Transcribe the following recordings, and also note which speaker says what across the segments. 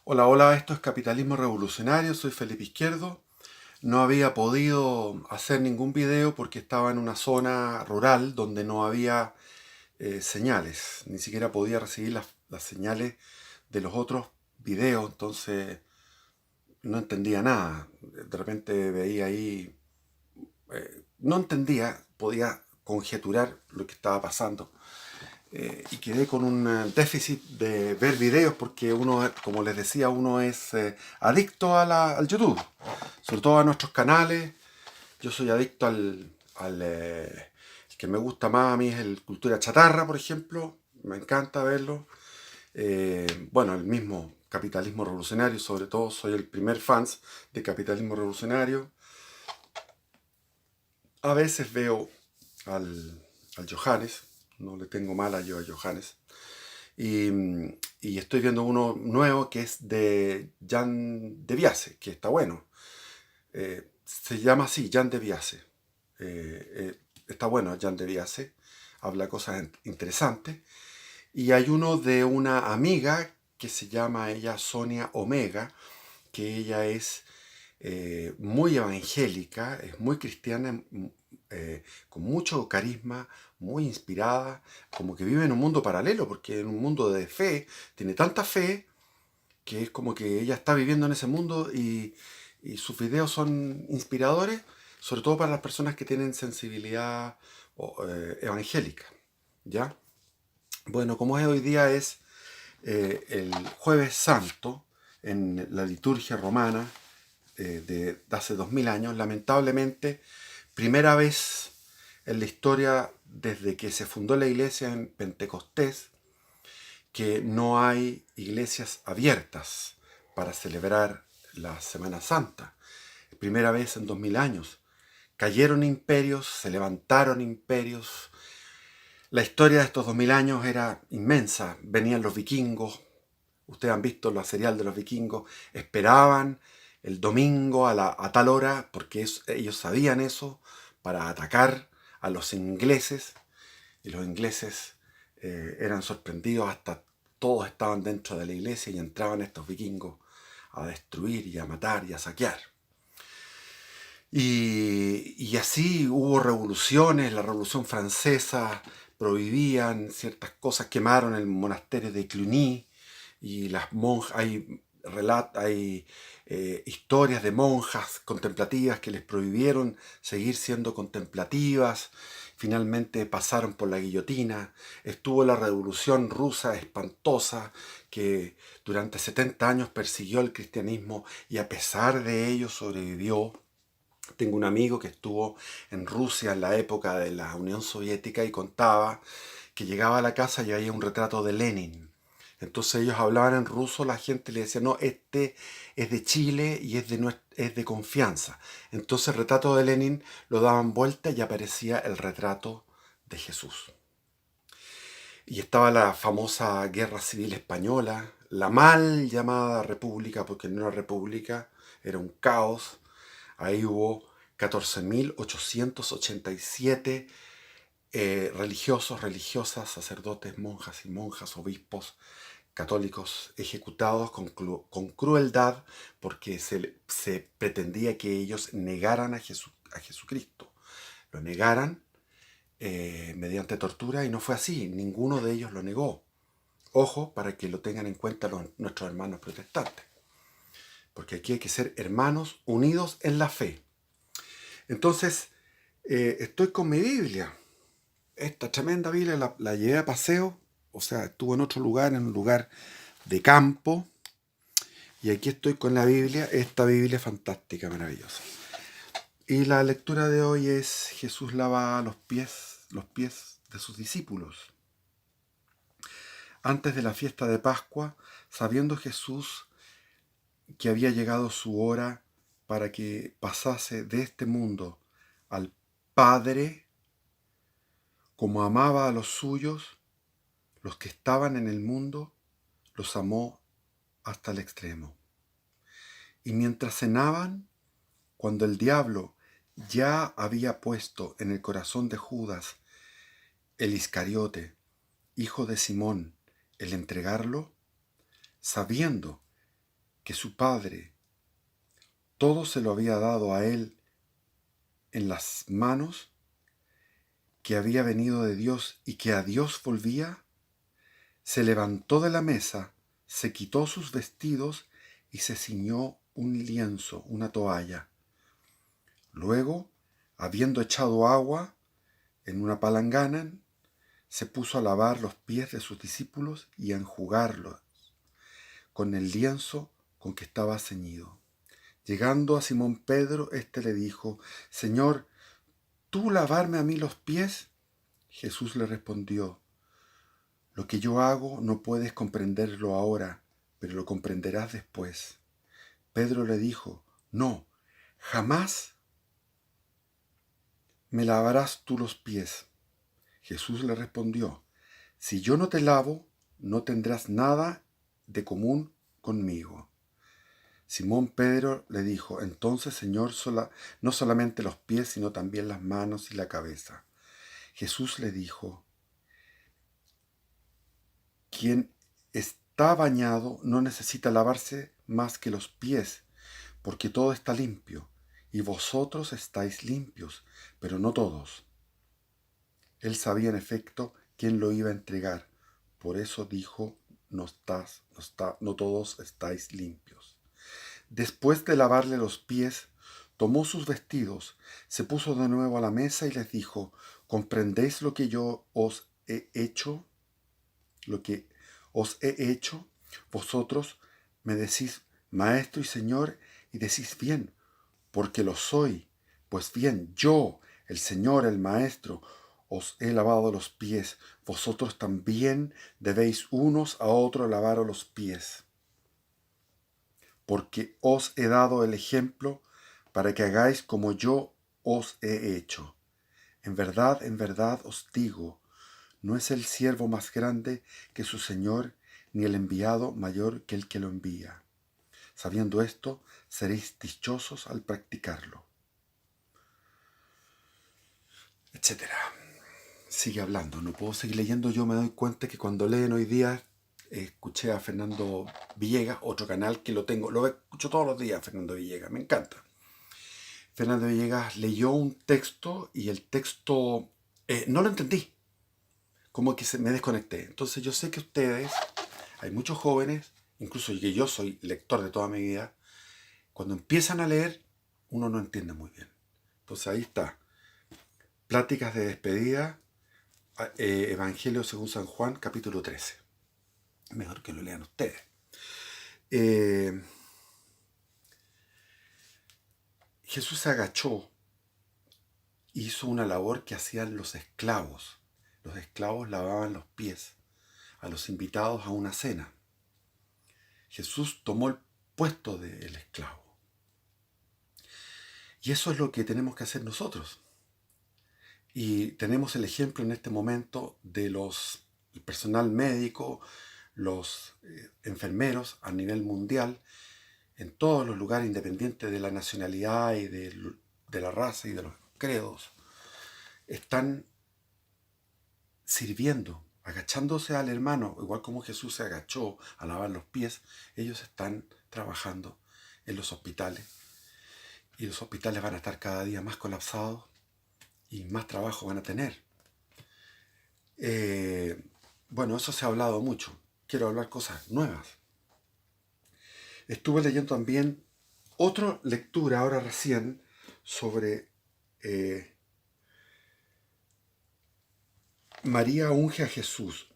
Speaker 1: Hola, hola, esto es Capitalismo Revolucionario, soy Felipe Izquierdo. No había podido hacer ningún video porque estaba en una zona rural donde no había señales, ni siquiera podía recibir las señales de los otros videos, entonces no entendía nada. De repente veía ahí, no entendía, podía conjeturar lo que estaba pasando. Y quedé con un déficit de ver videos porque uno, como les decía, uno es adicto al YouTube, sobre todo a nuestros canales. Yo soy adicto el que me gusta más a mí es el Cultura Chatarra, por ejemplo. Me encanta verlo. Bueno, el mismo Capitalismo Revolucionario, sobre todo, soy el primer fans de Capitalismo Revolucionario. A veces veo al Johannes, no le tengo mala yo a Johannes. Y, y estoy viendo uno nuevo que es de Jan de Biase, que está bueno. Se llama así, Jan de Biase. Está bueno Jan de Biase, habla cosas interesantes. Y hay uno de una amiga que se llama ella Sonia Omega, que ella es muy evangélica, es muy cristiana, con mucho carisma, muy inspirada, como que vive en un mundo paralelo, porque en un mundo de fe, tiene tanta fe que es como que ella está viviendo en ese mundo y sus videos son inspiradores, sobre todo para las personas que tienen sensibilidad evangélica. ¿Ya? Bueno, como es hoy día es el jueves santo en la liturgia romana, de hace 2000 años, lamentablemente, primera vez en la historia desde que se fundó la iglesia en Pentecostés, que no hay iglesias abiertas para celebrar la Semana Santa. Primera vez en 2000 años. Cayeron imperios, se levantaron imperios. La historia de estos 2000 años era inmensa. Venían los vikingos, ustedes han visto la serial de los vikingos, esperaban el domingo a tal hora, porque ellos sabían eso, para atacar a los ingleses, y los ingleses eran sorprendidos, hasta todos estaban dentro de la iglesia y entraban estos vikingos a destruir y a matar y a saquear. Y así hubo revoluciones, la Revolución Francesa prohibían ciertas cosas, quemaron el monasterio de Cluny, y las monjas, hay historias de monjas contemplativas que les prohibieron seguir siendo contemplativas, finalmente pasaron por la guillotina. Estuvo la Revolución Rusa espantosa que durante 70 años persiguió el cristianismo y a pesar de ello sobrevivió. Tengo un amigo que estuvo en Rusia en la época de la Unión Soviética y contaba que llegaba a la casa y había un retrato de Lenin. Entonces ellos hablaban en ruso, la gente le decía, no, este es de Chile y es de confianza. Entonces el retrato de Lenin lo daban vuelta y aparecía el retrato de Jesús. Y estaba la famosa Guerra Civil Española, la mal llamada República, porque no era república, era un caos. Ahí hubo 14.887 religiosos, religiosas, sacerdotes, monjas y monjas, obispos católicos ejecutados con crueldad porque se pretendía que ellos negaran a Jesucristo. Lo negaran mediante tortura y no fue así. Ninguno de ellos lo negó. Ojo, para que lo tengan en cuenta nuestros hermanos protestantes. Porque aquí hay que ser hermanos unidos en la fe. Entonces, estoy con mi Biblia. Esta tremenda Biblia la llevé a paseo, o sea, estuvo en otro lugar, en un lugar de campo, y aquí estoy con la Biblia, esta Biblia fantástica, maravillosa. Y la lectura de hoy es Jesús lava los pies de sus discípulos. Antes de la fiesta de Pascua, sabiendo Jesús que había llegado su hora para que pasase de este mundo al Padre, como amaba a los suyos, los que estaban en el mundo, los amó hasta el extremo. Y mientras cenaban, cuando el diablo ya había puesto en el corazón de Judas, el Iscariote, hijo de Simón, el entregarlo, sabiendo que su padre todo se lo había dado a él en las manos, que había venido de Dios y que a Dios volvía, se levantó de la mesa, se quitó sus vestidos y se ciñó un lienzo, una toalla. Luego, habiendo echado agua en una palangana, se puso a lavar los pies de sus discípulos y a enjugarlos con el lienzo con que estaba ceñido. Llegando a Simón Pedro, éste le dijo: Señor, ¿tú lavarme a mí los pies? Jesús le respondió: Lo que yo hago no puedes comprenderlo ahora, pero lo comprenderás después. Pedro le dijo: No, jamás me lavarás tú los pies. Jesús le respondió: Si yo no te lavo, no tendrás nada de común conmigo. Simón Pedro le dijo: Entonces, Señor, no solamente los pies, sino también las manos y la cabeza. Jesús le dijo: Quien está bañado no necesita lavarse más que los pies, porque todo está limpio, y vosotros estáis limpios, pero no todos. Él sabía en efecto quién lo iba a entregar, por eso dijo: no todos estáis limpios. Después de lavarle los pies, tomó sus vestidos, se puso de nuevo a la mesa y les dijo: ¿Comprendéis lo que yo os he hecho? Lo que os he hecho, vosotros me decís Maestro y Señor, y decís bien, porque lo soy. Pues bien, yo, el Señor, el Maestro, os he lavado los pies. Vosotros también debéis unos a otros lavaros los pies. Porque os he dado el ejemplo para que hagáis como yo os he hecho. En verdad os digo, no es el siervo más grande que su Señor, ni el enviado mayor que el que lo envía. Sabiendo esto, seréis dichosos al practicarlo. Etcétera. Sigue hablando, no puedo seguir leyendo. Yo me doy cuenta que cuando leen hoy día, escuché a Fernando Villegas, otro canal que lo escucho todos los días, Fernando Villegas, me encanta. Fernando Villegas leyó un texto y el texto no lo entendí, como que me desconecté. Entonces yo sé que ustedes, hay muchos jóvenes, incluso que yo soy lector de toda mi vida, cuando empiezan a leer, uno no entiende muy bien. Entonces ahí está, Pláticas de despedida, Evangelio según San Juan, capítulo 13. Mejor que lo lean ustedes. Jesús se agachó, hizo una labor que hacían los esclavos. Los esclavos lavaban los pies a los invitados a una cena. Jesús tomó el puesto del esclavo. Y eso es lo que tenemos que hacer nosotros. Y tenemos el ejemplo en este momento de el personal médico, los enfermeros a nivel mundial, en todos los lugares, independientes de la nacionalidad y de la raza y de los credos, están sirviendo, agachándose al hermano, igual como Jesús se agachó a lavar los pies. Ellos están trabajando en los hospitales, y los hospitales van a estar cada día más colapsados y más trabajo van a tener. Bueno, eso se ha hablado mucho. Quiero hablar cosas nuevas. Estuve leyendo también otra lectura ahora recién sobre María unge a Jesús.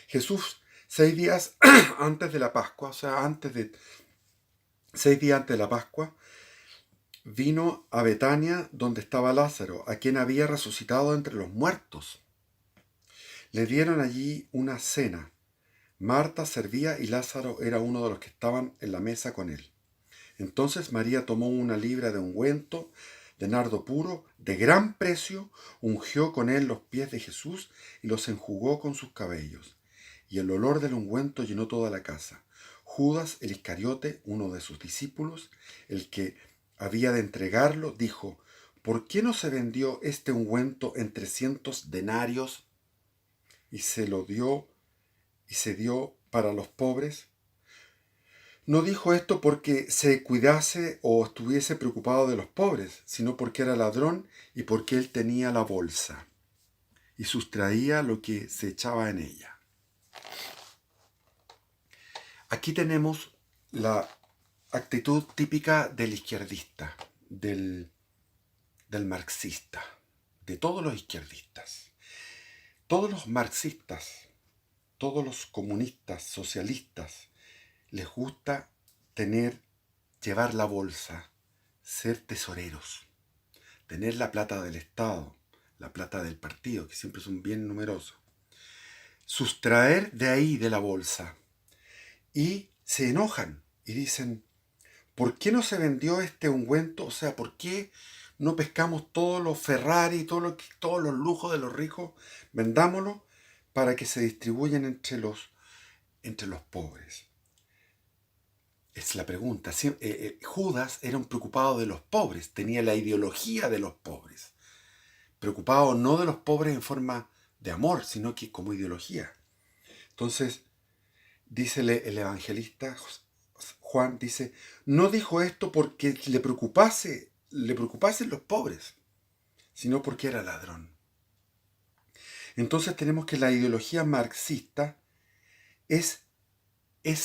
Speaker 1: Jesús, 6 días antes de la Pascua, o sea, 6 días antes de la Pascua, vino a Betania, donde estaba Lázaro, a quien había resucitado entre los muertos. Le dieron allí una cena. Marta servía y Lázaro era uno de los que estaban en la mesa con él. Entonces María tomó una libra de ungüento de nardo puro, de gran precio, ungió con él los pies de Jesús y los enjugó con sus cabellos. Y el olor del ungüento llenó toda la casa. Judas el Iscariote, uno de sus discípulos, el que había de entregarlo, dijo: ¿Por qué no se vendió este ungüento en 300 denarios y se dio para los pobres? No dijo esto porque se cuidase o estuviese preocupado de los pobres, sino porque era ladrón y porque él tenía la bolsa y sustraía lo que se echaba en ella. Aquí tenemos la actitud típica del izquierdista, del marxista, de todos los izquierdistas. Todos los marxistas, todos los comunistas, socialistas, les gusta llevar la bolsa, ser tesoreros, tener la plata del Estado, la plata del partido, que siempre son bien numerosos, sustraer de ahí de la bolsa y se enojan y dicen, ¿por qué no se vendió este ungüento? O sea, ¿por qué no pescamos todos los Ferrari, todos los lujos de los ricos? Vendámoslos para que se distribuyan entre los pobres. Es la pregunta. Judas era un preocupado de los pobres, tenía la ideología de los pobres. Preocupado no de los pobres en forma de amor, sino que como ideología. Entonces, dice el evangelista Juan, dice, no dijo esto porque le preocupasen los pobres, sino porque era ladrón. Entonces tenemos que la ideología marxista es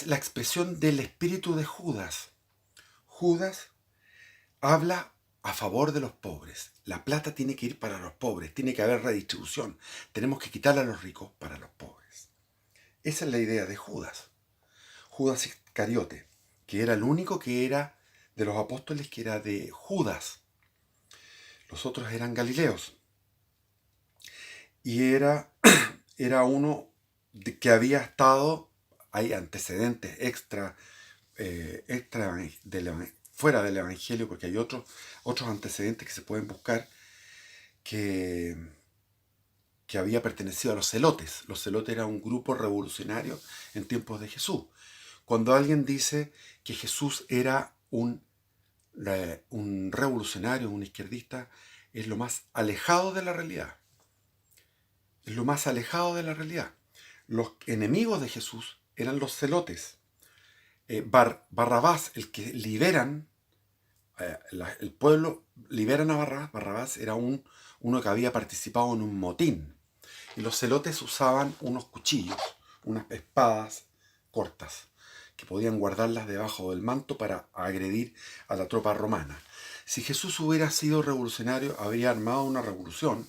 Speaker 1: la expresión del espíritu de Judas. Judas habla a favor de los pobres. La plata tiene que ir para los pobres, tiene que haber redistribución. Tenemos que quitarle a los ricos para los pobres. Esa es la idea de Judas. Judas Iscariote, que era el único que era de los apóstoles que era de Judas. Los otros eran galileos. Y era uno que había estado, hay antecedentes fuera del Evangelio, porque hay otros antecedentes que se pueden buscar, que había pertenecido a los celotes. Los celotes era un grupo revolucionario en tiempos de Jesús. Cuando alguien dice que Jesús era un revolucionario, un izquierdista, es lo más alejado de la realidad. Es lo más alejado de la realidad. Los enemigos de Jesús eran los celotes. Barrabás, el que liberan, el pueblo liberan a Barrabás. Barrabás era uno que había participado en un motín. Y los celotes usaban unos cuchillos, unas espadas cortas, que podían guardarlas debajo del manto para agredir a la tropa romana. Si Jesús hubiera sido revolucionario, habría armado una revolución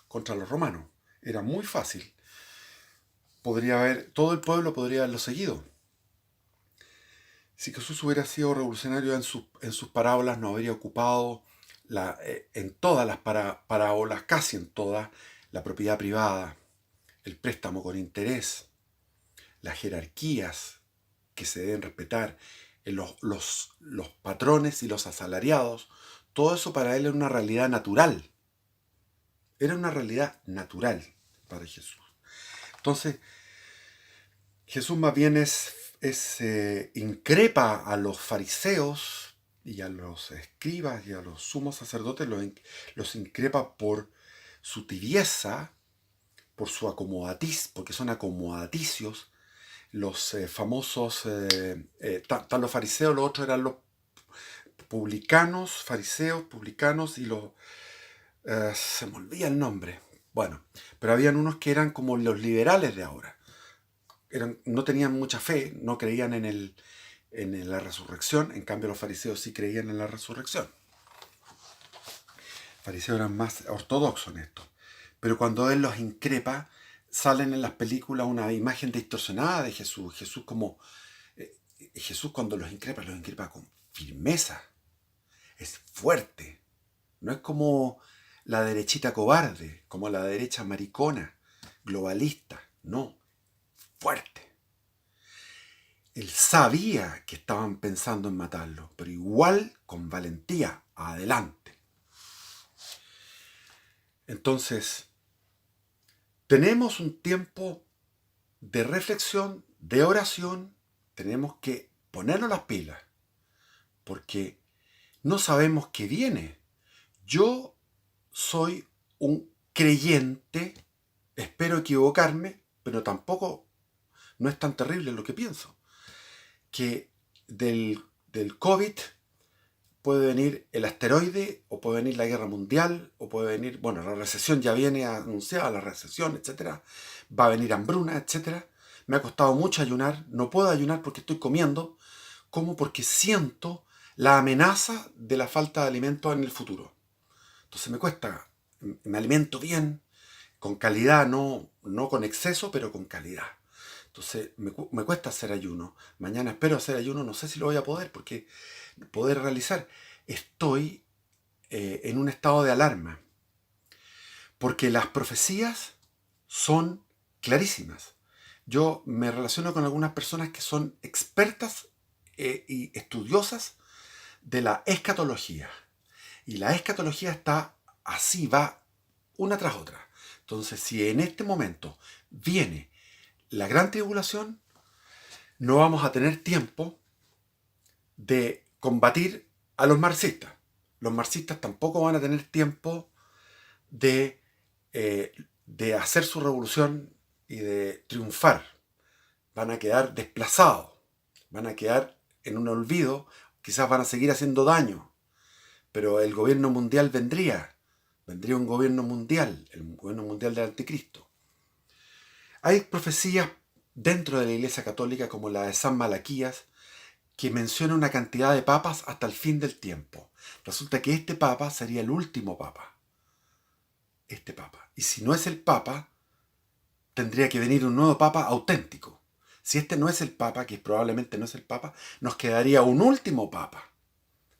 Speaker 1: contra los romanos. Era muy fácil. Todo el pueblo podría haberlo seguido. Si Jesús hubiera sido revolucionario en sus parábolas, no habría ocupado en todas las parábolas, casi en todas, la propiedad privada, el préstamo con interés, las jerarquías que se deben respetar, los patrones y los asalariados. Todo eso para él era una realidad natural. Era una realidad natural para Jesús. Entonces, Jesús más bien increpa a los fariseos y a los escribas y a los sumos sacerdotes, los increpa por su tibieza, por su porque son acomodaticios. Los famosos, están los fariseos, los otros eran los fariseos, publicanos y se me olvida el nombre. Bueno, pero habían unos que eran como los liberales de ahora. No tenían mucha fe, no creían en la resurrección, en cambio los fariseos sí creían en la resurrección. Los fariseos eran más ortodoxos en esto. Pero cuando él los increpa, salen en las películas una imagen distorsionada de Jesús. Jesús cuando los increpa con firmeza. Es fuerte. No es como la derechita cobarde, como la derecha maricona, globalista. No, fuerte. Él sabía que estaban pensando en matarlo, pero igual con valentía, adelante. Entonces, tenemos un tiempo de reflexión, de oración, tenemos que ponernos las pilas, porque no sabemos qué viene. Yo soy un creyente, espero equivocarme, pero tampoco no es tan terrible lo que pienso. Que del COVID puede venir el asteroide, o puede venir la guerra mundial, o puede venir, bueno, la recesión ya viene anunciada, la recesión, etcétera. Va a venir hambruna, etcétera. Me ha costado mucho ayunar, no puedo ayunar porque estoy comiendo, como porque siento la amenaza de la falta de alimentos en el futuro. Entonces me cuesta, me alimento bien, con calidad, no con exceso, pero con calidad. Entonces me cuesta hacer ayuno. Mañana espero hacer ayuno, no sé si lo voy a poder realizar. Estoy en un estado de alarma, porque las profecías son clarísimas. Yo me relaciono con algunas personas que son expertas y estudiosas de la escatología. Y la escatología está así, va una tras otra. Entonces, si en este momento viene la gran tribulación, no vamos a tener tiempo de combatir a los marxistas. Los marxistas tampoco van a tener tiempo de, de hacer su revolución y de triunfar. Van a quedar desplazados, van a quedar en un olvido, quizás van a seguir haciendo daño, pero el gobierno mundial vendría un gobierno mundial, el gobierno mundial del anticristo. Hay profecías dentro de la Iglesia Católica, como la de San Malaquías, que menciona una cantidad de papas hasta el fin del tiempo. Resulta que este papa sería el último papa. Este papa. Y si no es el papa, tendría que venir un nuevo papa auténtico. Si este no es el papa, que probablemente no es el papa, nos quedaría un último papa.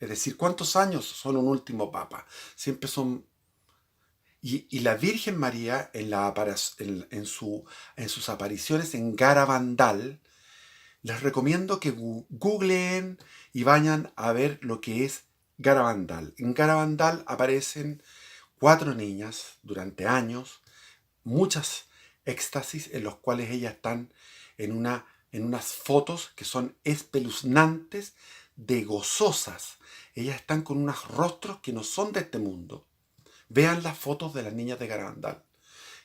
Speaker 1: Es decir, ¿cuántos años son un último papa? Siempre son... Y la Virgen María, en sus apariciones en Garabandal, les recomiendo que googleen y vayan a ver lo que es Garabandal. En Garabandal aparecen 4 niñas durante años, muchas éxtasis en los cuales ellas están en unas fotos que son espeluznantes, de gozosas. Ellas están con unos rostros que no son de este mundo. Vean las fotos de las niñas de Garabandal,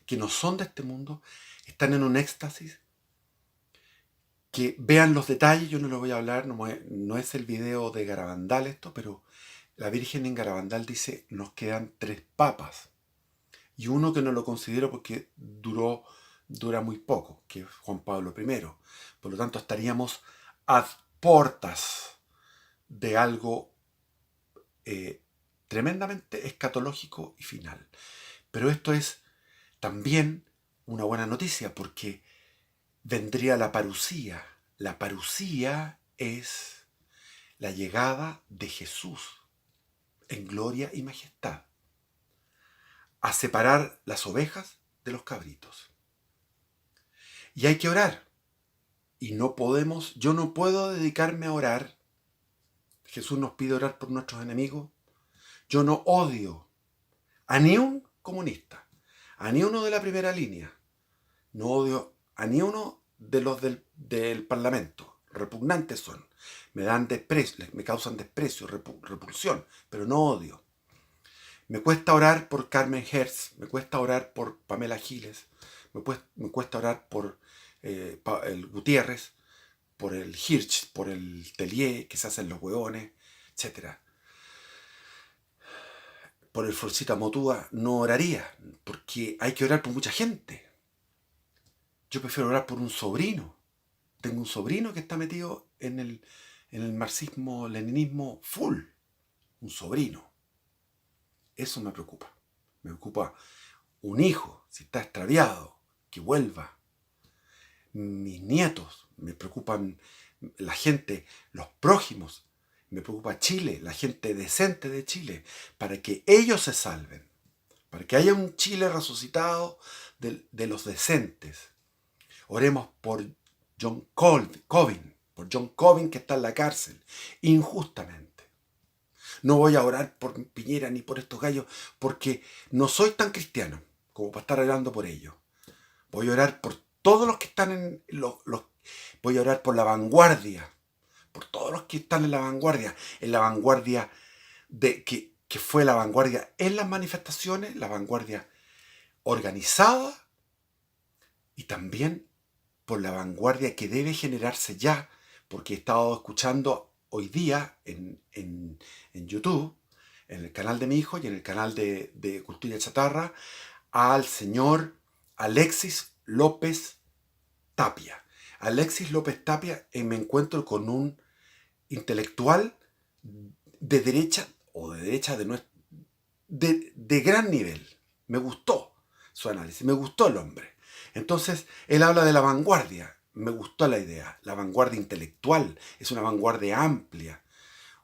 Speaker 1: que no son de este mundo, están en un éxtasis. Que vean los detalles, yo no lo voy a hablar, no es el video de Garabandal esto, pero la Virgen en Garabandal dice, nos quedan 3 papas. Y uno que no lo considero porque dura muy poco, que es Juan Pablo I. Por lo tanto, estaríamos a portas de algo tremendamente escatológico y final. Pero esto es también una buena noticia, porque vendría la parusía. La parusía es la llegada de Jesús en gloria y majestad a separar las ovejas de los cabritos. Y hay que orar. Y yo no puedo dedicarme a orar. Jesús nos pide orar por nuestros enemigos. Yo no odio a ni un comunista, a ni uno de la primera línea. No odio a ni uno de los del Parlamento. Repugnantes son. Me dan desprecio, me causan desprecio, repulsión, pero no odio. Me cuesta orar por Carmen Hertz, me cuesta orar por Pamela Giles, me cuesta orar por el Gutiérrez, por el Hirsch, por el Tellier, que se hacen los hueones, etc. Por el Forcita Motúa no oraría, porque hay que orar por mucha gente. Yo prefiero orar por un sobrino. Tengo un sobrino que está metido en el marxismo-leninismo full. Un sobrino. Eso me preocupa. Me preocupa un hijo, si está extraviado, que vuelva. Mis nietos, me preocupan la gente, los prójimos. Me preocupa Chile, la gente decente de Chile, para que ellos se salven. Para que haya un Chile resucitado de los decentes. Oremos por John Corbyn, que está en la cárcel, injustamente. No voy a orar por Piñera ni por estos gallos, porque no soy tan cristiano como para estar orando por ellos. Voy a orar por todos los que están voy a orar por la vanguardia, por todos los que están en la vanguardia que fue la vanguardia en las manifestaciones, la vanguardia organizada, y también por la vanguardia que debe generarse ya, porque he estado escuchando hoy día en YouTube, en el canal de mi hijo y en el canal de Cultura Chatarra, al señor Alexis López Tapia. Alexis López Tapia, me encuentro con un intelectual de derecha, o de derecha de gran nivel. Me gustó su análisis, me gustó el hombre. Entonces, él habla de la vanguardia. Me gustó la idea. La vanguardia intelectual es una vanguardia amplia.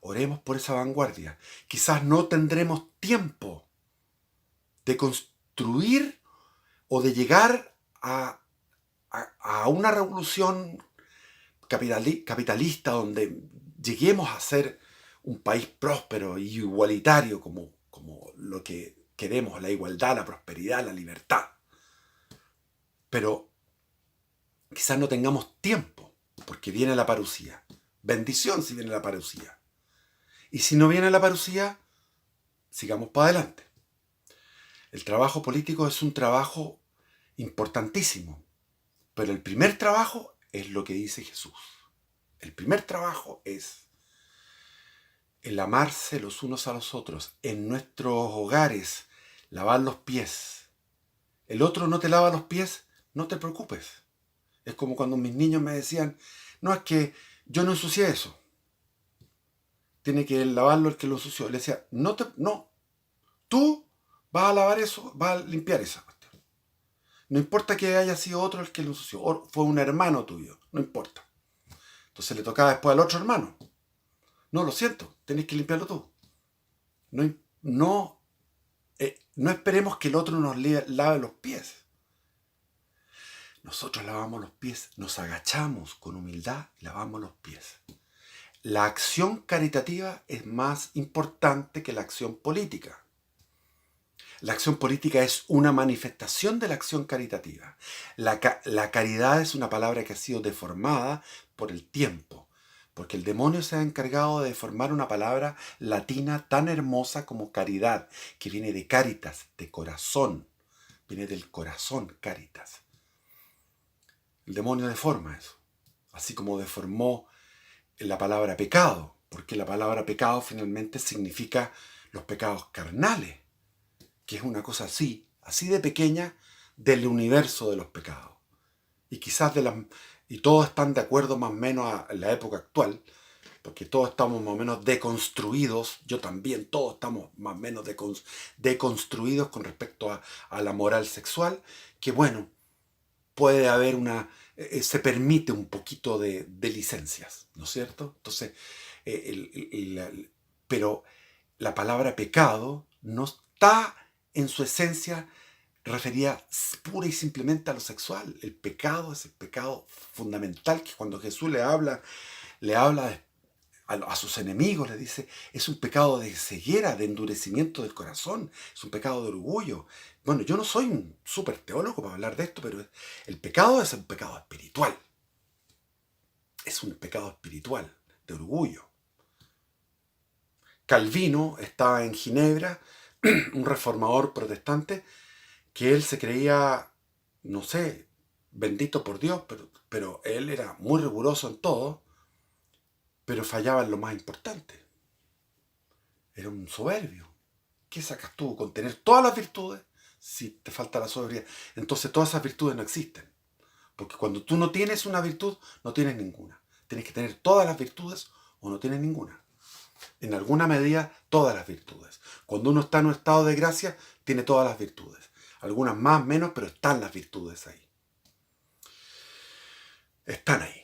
Speaker 1: Oremos por esa vanguardia. Quizás no tendremos tiempo de construir o de llegar a una revolución capitalista donde lleguemos a ser un país próspero y igualitario como lo que queremos, la igualdad, la prosperidad, la libertad. Pero quizás no tengamos tiempo, porque viene la parucía. Bendición si viene la parucía. Y si no viene la parucía, sigamos para adelante. El trabajo político es un trabajo importantísimo, pero el primer trabajo es lo que dice Jesús. El primer trabajo es el amarse los unos a los otros, en nuestros hogares, lavar los pies. El otro no te lava los pies, no te preocupes. Es como cuando mis niños me decían, no, es que yo no ensucié eso. Tiene que lavarlo el que lo ensució. Le decía, no, tú vas a lavar eso, vas a limpiar esa cuestión. No importa que haya sido otro el que lo ensució, o fue un hermano tuyo, no importa. Entonces le tocaba después al otro hermano. No, lo siento, tenés que limpiarlo tú. No esperemos que el otro nos lave los pies. Nosotros lavamos los pies, nos agachamos con humildad y lavamos los pies. La acción caritativa es más importante que la acción política. La acción política es una manifestación de la acción caritativa. La caridad es una palabra que ha sido deformada por el tiempo, porque el demonio se ha encargado de deformar una palabra latina tan hermosa como caridad, que viene de caritas, de corazón, viene del corazón, caritas. El demonio deforma eso, así como deformó la palabra pecado, porque la palabra pecado finalmente significa los pecados carnales, que es una cosa así de pequeña del universo de los pecados. Y quizás y todos están de acuerdo más o menos en la época actual, porque todos estamos más o menos deconstruidos, yo también, todos estamos más o menos deconstruidos con respecto a la moral sexual, que bueno, puede haber se permite un poquito de licencias, ¿no es cierto? Entonces, pero la palabra pecado no está en su esencia referida pura y simplemente a lo sexual. El pecado es el pecado fundamental, que cuando Jesús le habla a sus enemigos, le dice, es un pecado de ceguera, de endurecimiento del corazón, es un pecado de orgullo. Bueno, yo no soy un súper teólogo para hablar de esto, pero el pecado es un pecado espiritual. Es un pecado espiritual, de orgullo. Calvino estaba en Ginebra, un reformador protestante, que él se creía, no sé, bendito por Dios, pero él era muy riguroso en todo, pero fallaba en lo más importante. Era un soberbio. ¿Qué sacas tú con tener todas las virtudes si te falta la sobriedad? Entonces todas esas virtudes no existen. Porque cuando tú no tienes una virtud, no tienes ninguna. Tienes que tener todas las virtudes o no tienes ninguna. En alguna medida, todas las virtudes. Cuando uno está en un estado de gracia, tiene todas las virtudes. Algunas más, menos, pero están las virtudes ahí. Están ahí.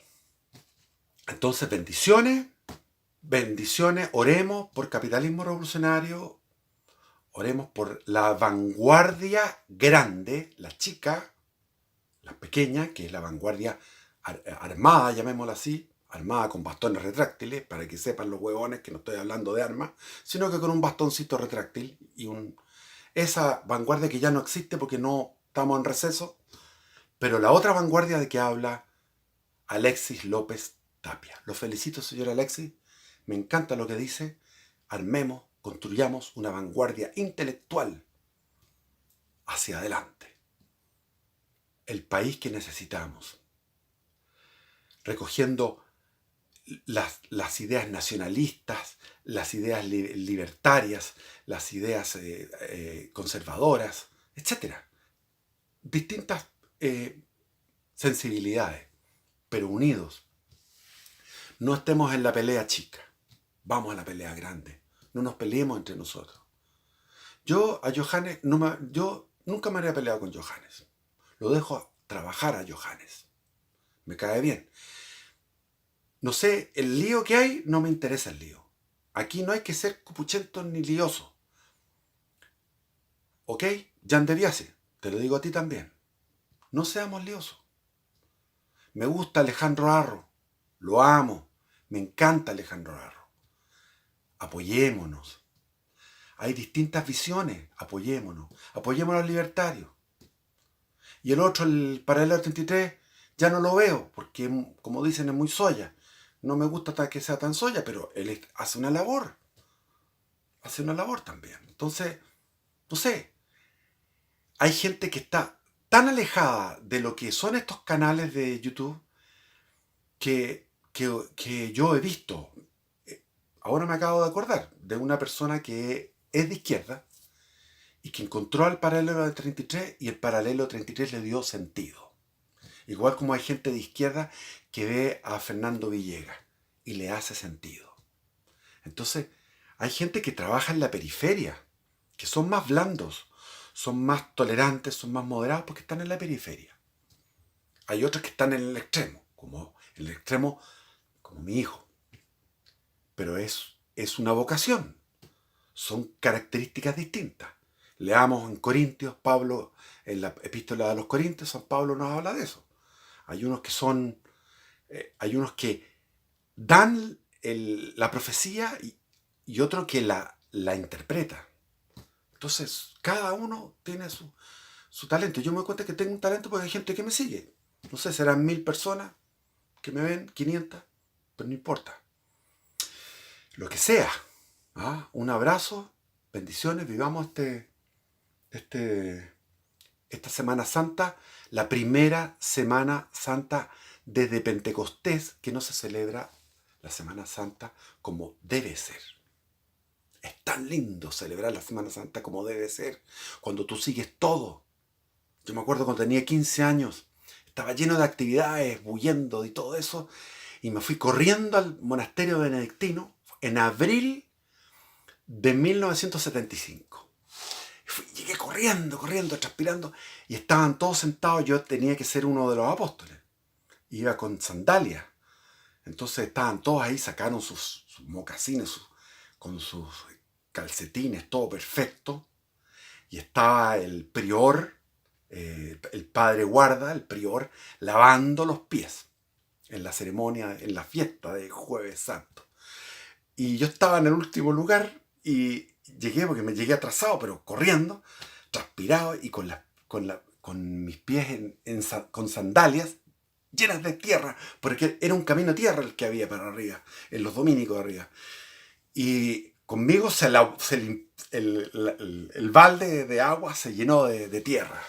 Speaker 1: Entonces, bendiciones, oremos por capitalismo revolucionario, oremos por la vanguardia grande, la chica, la pequeña, que es la vanguardia armada, llamémosla así, armada con bastones retráctiles, para que sepan los huevones que no estoy hablando de armas, sino que con un bastoncito retráctil y esa vanguardia que ya no existe porque no estamos en receso, pero la otra vanguardia de que habla Alexis López Tapia. Lo felicito, señor Alexis, me encanta lo que dice, armemos, construyamos una vanguardia intelectual hacia adelante. El país que necesitamos, recogiendo las ideas nacionalistas, las ideas libertarias, las ideas conservadoras, etcétera. Distintas sensibilidades, pero unidos. No estemos en la pelea chica, vamos a la pelea grande. No nos peleemos entre nosotros. Yo a Johannes, yo nunca me habría peleado con Johannes. Lo dejo trabajar a Johannes. Me cae bien. No sé, el lío que hay, no me interesa el lío. Aquí no hay que ser cupuchentos ni liosos. ¿Ok? Jan de Biase, te lo digo a ti también. No seamos liosos. Me gusta Alejandro Arro. Lo amo. Me encanta Alejandro Arro. Apoyémonos. Hay distintas visiones. Apoyémonos. Apoyemos a los libertarios. Y el otro, el paralelo 33, ya no lo veo, porque, como dicen, es muy soya. No me gusta que sea tan soya, pero él hace una labor. Hace una labor también. Entonces, no sé. Hay gente que está tan alejada de lo que son estos canales de YouTube que yo he visto. Ahora me acabo de acordar de una persona que es de izquierda y que encontró al paralelo 33 y el paralelo 33 le dio sentido. Igual como hay gente de izquierda que ve a Fernando Villegas y le hace sentido. Entonces, hay gente que trabaja en la periferia, que son más blandos, son más tolerantes, son más moderados porque están en la periferia. Hay otros que están en el extremo, como mi hijo. Pero es una vocación. Son características distintas. Leamos en Corintios, Pablo, en la epístola de los Corintios, San Pablo nos habla de eso. Hay unos que dan la profecía y otro que la interpreta. Entonces, cada uno tiene su talento. Yo me doy cuenta que tengo un talento porque hay gente que me sigue. No sé, serán 1000 personas que me ven, 500, pero no importa. Lo que sea. Un abrazo, bendiciones, vivamos esta Semana Santa, la primera Semana Santa desde Pentecostés, que no se celebra la Semana Santa como debe ser. Es tan lindo celebrar la Semana Santa como debe ser, cuando tú sigues todo. Yo me acuerdo cuando tenía 15 años, estaba lleno de actividades, huyendo y todo eso, y me fui corriendo al monasterio benedictino en abril de 1975. Llegué corriendo, transpirando, y estaban todos sentados. Yo tenía que ser uno de los apóstoles. Iba con sandalias. Entonces estaban todos ahí, sacaron sus mocasines, con sus calcetines, todo perfecto. Y estaba el prior, el padre guarda, el prior, lavando los pies en la ceremonia, en la fiesta de Jueves Santo. Y yo estaba en el último lugar y llegué, porque me llegué atrasado, pero corriendo, transpirado y con mis pies con sandalias llenas de tierra, porque era un camino de tierra el que había para arriba, en los dominicos de arriba. Y conmigo el balde de agua se llenó de tierra.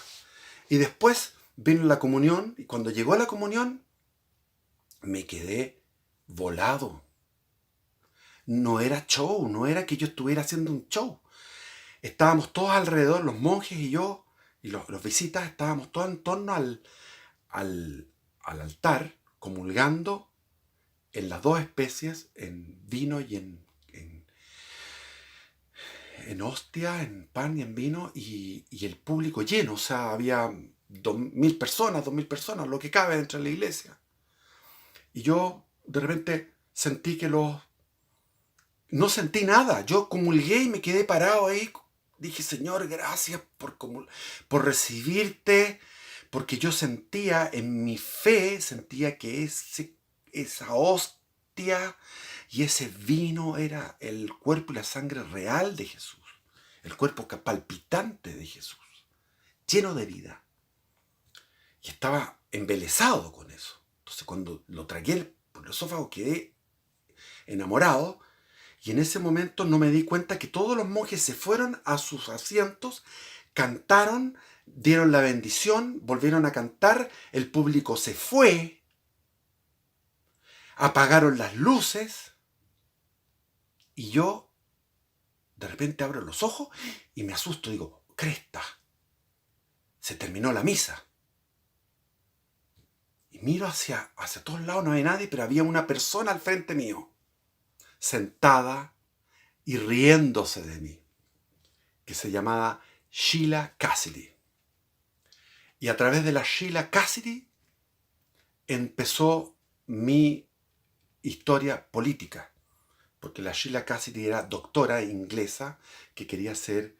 Speaker 1: Y después vino la comunión, y cuando llegó la comunión, me quedé volado. No era show, no era que yo estuviera haciendo un show. Estábamos todos alrededor, los monjes y yo, y los visitas, estábamos todos en torno al altar, comulgando en las dos especies, en vino y en hostia, en pan y en vino, y el público lleno. O sea, había 2000 personas, lo que cabe dentro de la iglesia. Y yo de repente sentí que no sentí nada. Yo comulgué y me quedé parado ahí. Dije, Señor, gracias por recibirte, porque yo sentía en mi fe, sentía que esa hostia y ese vino era el cuerpo y la sangre real de Jesús, el cuerpo palpitante de Jesús, lleno de vida. Y estaba embelesado con eso. Entonces, cuando lo tragué por el esófago, quedé enamorado. Y en ese momento no me di cuenta que todos los monjes se fueron a sus asientos, cantaron, dieron la bendición, volvieron a cantar, el público se fue. apagaron las luces y yo de repente abro los ojos y me asusto. Digo, cresta, se terminó la misa. Y miro hacia todos lados, no hay nadie, pero había una persona al frente mío, sentada y riéndose de mí, que se llamaba Sheila Cassidy. Y a través de la Sheila Cassidy empezó mi historia política, porque la Sheila Cassidy era doctora inglesa que quería ser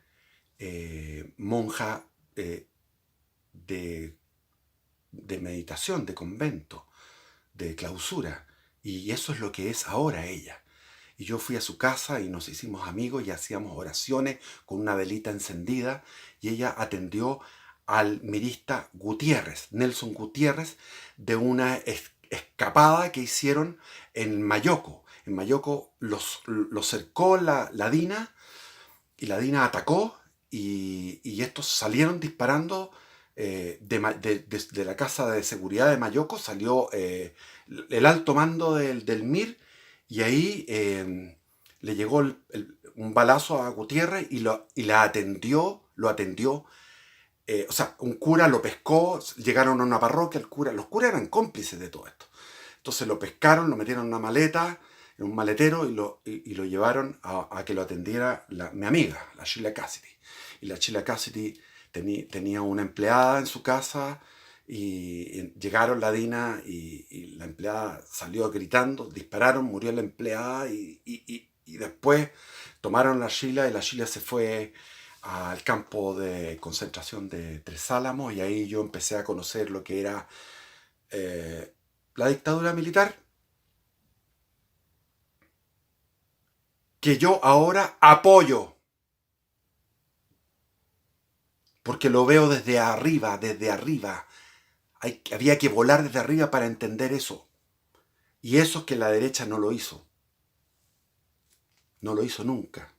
Speaker 1: monja de meditación, de convento, de clausura. Y eso es lo que es ahora ella. Y yo fui a su casa y nos hicimos amigos y hacíamos oraciones con una velita encendida. Y ella atendió al mirista Gutiérrez, Nelson Gutiérrez, de una escapada que hicieron en Mayoco. En Mayoco los cercó la DINA y la DINA atacó y estos salieron disparando. De la casa de seguridad de Mayoco salió el alto mando del MIR y ahí le llegó un balazo a Gutiérrez y lo atendió. O sea, un cura lo pescó, llegaron a una parroquia, los curas eran cómplices de todo esto. Entonces lo pescaron, lo metieron en una maleta, en un maletero y lo llevaron a que lo atendiera mi amiga, la Sheila Cassidy. Y la Sheila Cassidy tenía una empleada en su casa y llegaron la DINA y la empleada salió gritando, dispararon, murió la empleada y después tomaron la Sheila y la Sheila se fue al campo de concentración de Tres Álamos y ahí yo empecé a conocer lo que era la dictadura militar, que yo ahora apoyo, porque lo veo desde arriba, había que volar desde arriba para entender eso. Y eso es que la derecha no lo hizo. No lo hizo nunca,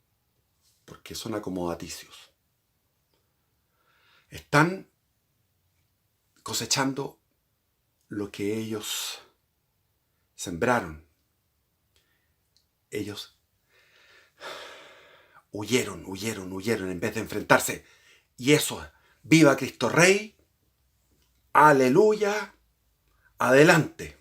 Speaker 1: porque son acomodaticios. Están cosechando lo que ellos sembraron. Ellos huyeron en vez de enfrentarse. Y eso, viva Cristo Rey, aleluya, adelante.